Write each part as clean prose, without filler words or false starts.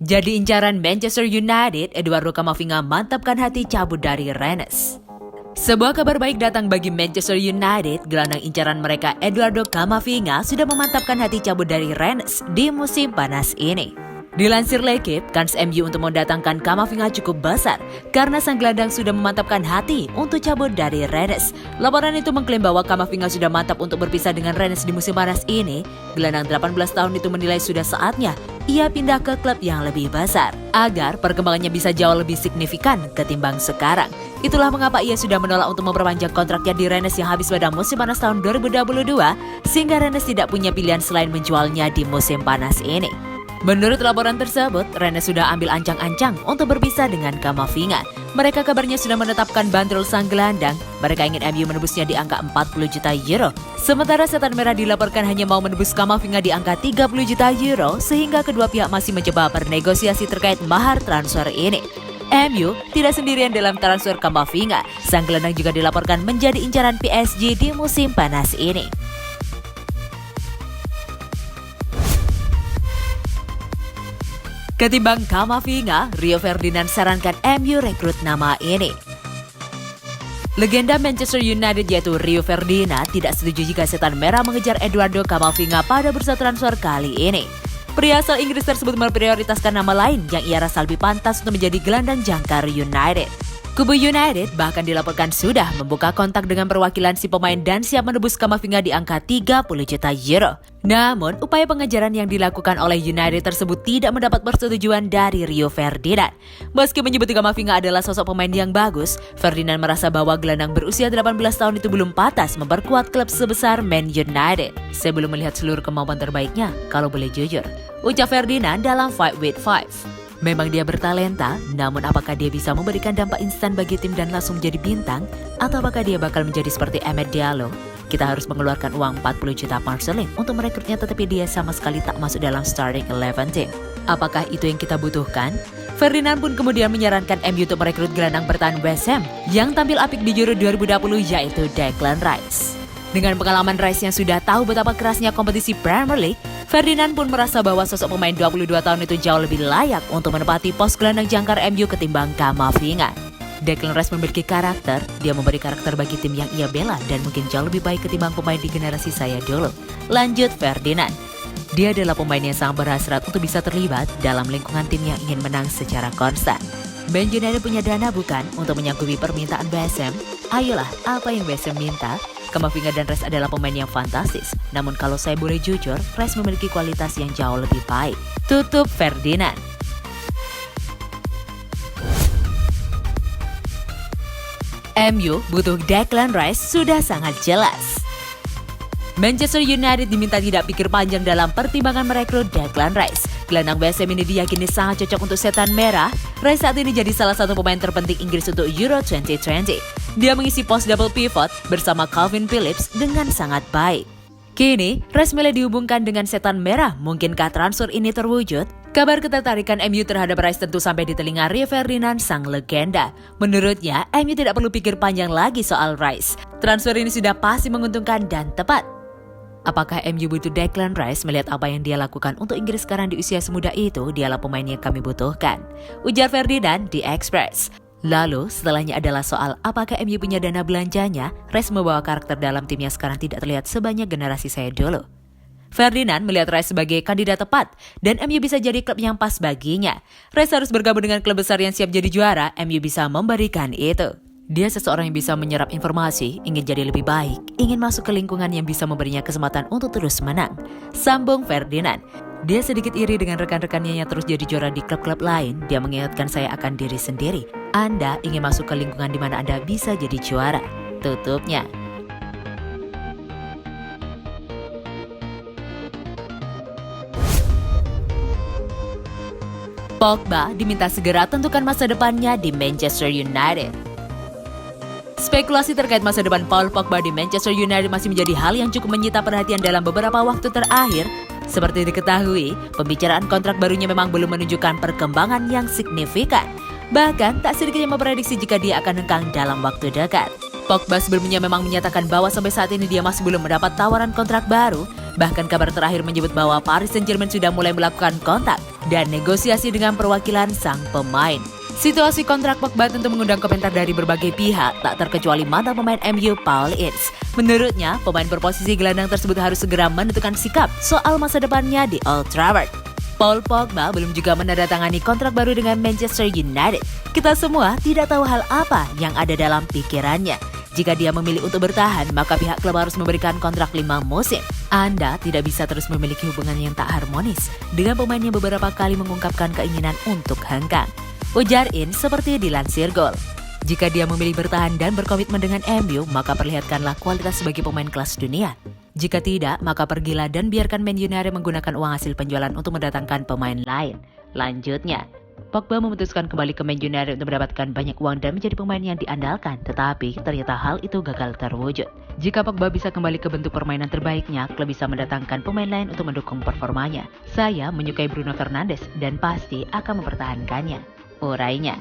Jadi incaran Manchester United, Eduardo Camavinga mantapkan hati cabut dari Rennes. Sebuah kabar baik datang bagi Manchester United. Gelandang incaran mereka Eduardo Camavinga sudah memantapkan hati cabut dari Rennes di musim panas ini. Dilansir L'Equipe, kans MU untuk mendatangkan Camavinga cukup besar karena sang gelandang sudah memantapkan hati untuk cabut dari Rennes. Laporan itu mengklaim bahwa Camavinga sudah mantap untuk berpisah dengan Rennes di musim panas ini. Gelandang 18 tahun itu menilai sudah saatnya ia pindah ke klub yang lebih besar agar perkembangannya bisa jauh lebih signifikan ketimbang sekarang. Itulah mengapa ia sudah menolak untuk memperpanjang kontraknya di Rennes yang habis pada musim panas tahun 2022, sehingga Rennes tidak punya pilihan selain menjualnya di musim panas ini. Menurut laporan tersebut, Rennes sudah ambil ancang-ancang untuk berpisah dengan Camavinga. Mereka kabarnya sudah menetapkan bandrol sang gelandang. Mereka ingin MU menebusnya di angka 40 juta euro. Sementara Setan Merah dilaporkan hanya mau menebus Camavinga di angka 30 juta euro, sehingga kedua pihak masih mencoba bernegosiasi terkait mahar transfer ini. MU tidak sendirian dalam transfer Camavinga. Sang gelandang juga dilaporkan menjadi incaran PSG di musim panas ini. Ketimbang Camavinga, Rio Ferdinand sarankan MU rekrut nama ini. Legenda Manchester United yaitu Rio Ferdinand tidak setuju jika Setan Merah mengejar Eduardo Camavinga pada bursa transfer kali ini. Pria asal Inggris tersebut memprioritaskan nama lain yang ia rasa lebih pantas untuk menjadi gelandang jangkar United. Kubu United bahkan dilaporkan sudah membuka kontak dengan perwakilan si pemain dan siap menebus Camavinga di angka 30 juta euro. Namun, upaya pengejaran yang dilakukan oleh United tersebut tidak mendapat persetujuan dari Rio Ferdinand. Meski menyebut Camavinga adalah sosok pemain yang bagus, Ferdinand merasa bahwa gelandang berusia 18 tahun itu belum pantas memperkuat klub sebesar Man United. Saya belum melihat seluruh kemampuan terbaiknya, kalau boleh jujur, ucap Ferdinand dalam Fight with Five. Memang dia bertalenta, namun apakah dia bisa memberikan dampak instan bagi tim dan langsung menjadi bintang? Atau apakah dia bakal menjadi seperti Amad Diallo? Kita harus mengeluarkan uang 40 juta pound sterling untuk merekrutnya, tetapi dia sama sekali tak masuk dalam starting 11 team. Apakah itu yang kita butuhkan? Ferdinand pun kemudian menyarankan MU untuk merekrut gelandang bertahan West Ham yang tampil apik di Euro 2020 yaitu Declan Rice. Dengan pengalaman Rice yang sudah tahu betapa kerasnya kompetisi Premier League, Ferdinand pun merasa bahwa sosok pemain 22 tahun itu jauh lebih layak untuk menempati pos gelandang jangkar MU ketimbang Camavinga. Declan Rice memiliki karakter, dia memberi karakter bagi tim yang ia bela dan mungkin jauh lebih baik ketimbang pemain di generasi saya dulu. Lanjut Ferdinand. Dia adalah pemain yang sangat berhasrat untuk bisa terlibat dalam lingkungan tim yang ingin menang secara konstan. Man United punya dana bukan untuk menyanggupi permintaan BSM? Ayolah, apa yang BSM minta? Camavinga dan Rice adalah pemain yang fantastis. Namun kalau saya boleh jujur, Rice memiliki kualitas yang jauh lebih baik. Tutup Ferdinand. MU butuh Declan Rice sudah sangat jelas. Manchester United diminta tidak pikir panjang dalam pertimbangan merekrut Declan Rice. Gelandang BSM ini diyakini sangat cocok untuk Setan Merah. Rice saat ini jadi salah satu pemain terpenting Inggris untuk Euro 2020. Dia mengisi pos double pivot bersama Calvin Phillips dengan sangat baik. Kini, Rice mulai dihubungkan dengan Setan Merah. Mungkinkah transfer ini terwujud? Kabar ketertarikan MU terhadap Rice tentu sampai di telinga Rio Ferdinand, sang legenda. Menurutnya, MU tidak perlu pikir panjang lagi soal Rice. Transfer ini sudah pasti menguntungkan dan tepat. Apakah MU butuh Declan Rice? Melihat apa yang dia lakukan untuk Inggris sekarang di usia semuda itu, dialah pemain yang kami butuhkan, ujar Ferdinand di Express. Lalu, setelahnya adalah soal apakah MU punya dana belanjanya. Rice membawa karakter dalam timnya sekarang tidak terlihat sebanyak generasi saya dulu. Ferdinand melihat Rice sebagai kandidat tepat, dan MU bisa jadi klub yang pas baginya. Rice harus bergabung dengan klub besar yang siap jadi juara, MU bisa memberikan itu. Dia seseorang yang bisa menyerap informasi, ingin jadi lebih baik, ingin masuk ke lingkungan yang bisa memberinya kesempatan untuk terus menang. Sambung Ferdinand. Dia sedikit iri dengan rekan-rekannya yang terus jadi juara di klub-klub lain. Dia mengingatkan saya akan diri sendiri. Anda ingin masuk ke lingkungan di mana Anda bisa jadi juara. Tutupnya. Pogba diminta segera tentukan masa depannya di Manchester United. Spekulasi terkait masa depan Paul Pogba di Manchester United masih menjadi hal yang cukup menyita perhatian dalam beberapa waktu terakhir. Seperti diketahui, pembicaraan kontrak barunya memang belum menunjukkan perkembangan yang signifikan. Bahkan, tak sedikit yang memprediksi jika dia akan hengkang dalam waktu dekat. Pogba sebelumnya memang menyatakan bahwa sampai saat ini dia masih belum mendapat tawaran kontrak baru. Bahkan kabar terakhir menyebut bahwa Paris Saint-Germain sudah mulai melakukan kontak dan negosiasi dengan perwakilan sang pemain. Situasi kontrak Pogba tentu mengundang komentar dari berbagai pihak, tak terkecuali mantan pemain MU Paul Ince. Menurutnya, pemain berposisi gelandang tersebut harus segera menentukan sikap soal masa depannya di Old Trafford. Paul Pogba belum juga menandatangani kontrak baru dengan Manchester United. Kita semua tidak tahu hal apa yang ada dalam pikirannya. Jika dia memilih untuk bertahan, maka pihak klub harus memberikan kontrak 5 musim. Anda tidak bisa terus memiliki hubungan yang tak harmonis dengan pemain yang beberapa kali mengungkapkan keinginan untuk hengkang. Ujar Ince seperti dilansir Gol. Jika dia memilih bertahan dan berkomitmen dengan MU, maka perlihatkanlah kualitas sebagai pemain kelas dunia. Jika tidak, maka pergilah dan biarkan Man United menggunakan uang hasil penjualan untuk mendatangkan pemain lain. Lanjutnya, Pogba memutuskan kembali ke Man United untuk mendapatkan banyak uang dan menjadi pemain yang diandalkan, tetapi ternyata hal itu gagal terwujud. Jika Pogba bisa kembali ke bentuk permainan terbaiknya, klub bisa mendatangkan pemain lain untuk mendukung performanya. Saya menyukai Bruno Fernandes dan pasti akan mempertahankannya, urainya.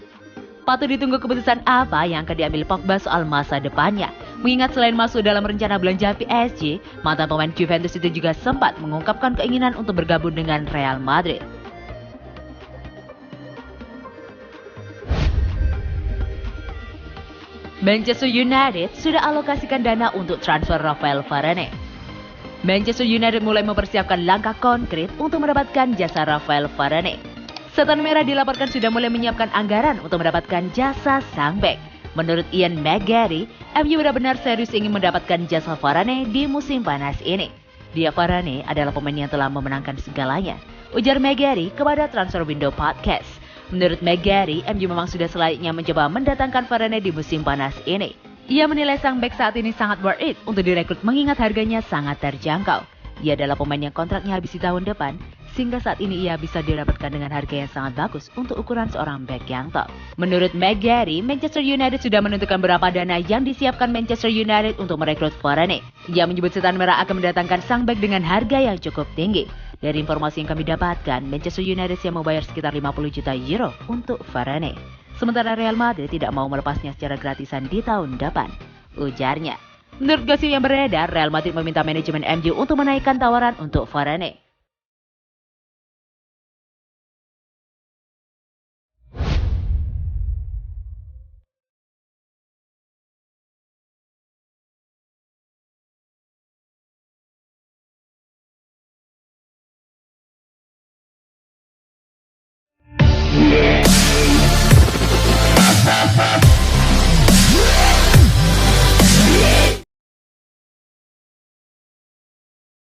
Patut ditunggu keputusan apa yang akan diambil Pogba soal masa depannya. Mengingat selain masuk dalam rencana belanja PSG, mantan pemain Juventus itu juga sempat mengungkapkan keinginan untuk bergabung dengan Real Madrid. Manchester United sudah alokasikan dana untuk transfer Rafael Varane. Manchester United mulai mempersiapkan langkah konkret untuk mendapatkan jasa Rafael Varane. Setan Merah dilaporkan sudah mulai menyiapkan anggaran untuk mendapatkan jasa sang bek. Menurut Ian McGarry, MU benar-benar serius ingin mendapatkan jasa Varane di musim panas ini. Dia Varane adalah pemain yang telah memenangkan segalanya, ujar McGarry kepada Transfer Window Podcast. Menurut McGarry, MU memang sudah selayaknya mencoba mendatangkan Varane di musim panas ini. Ia menilai sang bek saat ini sangat worth it untuk direkrut mengingat harganya sangat terjangkau. Ia adalah pemain yang kontraknya habis di tahun depan, sehingga saat ini ia bisa didapatkan dengan harga yang sangat bagus untuk ukuran seorang bek yang top. Menurut McGarry, Manchester United sudah menentukan berapa dana yang disiapkan Manchester United untuk merekrut Varane. Ia menyebut Setan Merah akan mendatangkan sang bek dengan harga yang cukup tinggi. Dari informasi yang kami dapatkan, Manchester United siap membayar sekitar 50 juta euro untuk Varane. Sementara Real Madrid tidak mau melepasnya secara gratisan di tahun depan, ujarnya. Menurut gosip yang beredar, Real Madrid meminta manajemen MU untuk menaikkan tawaran untuk Varane.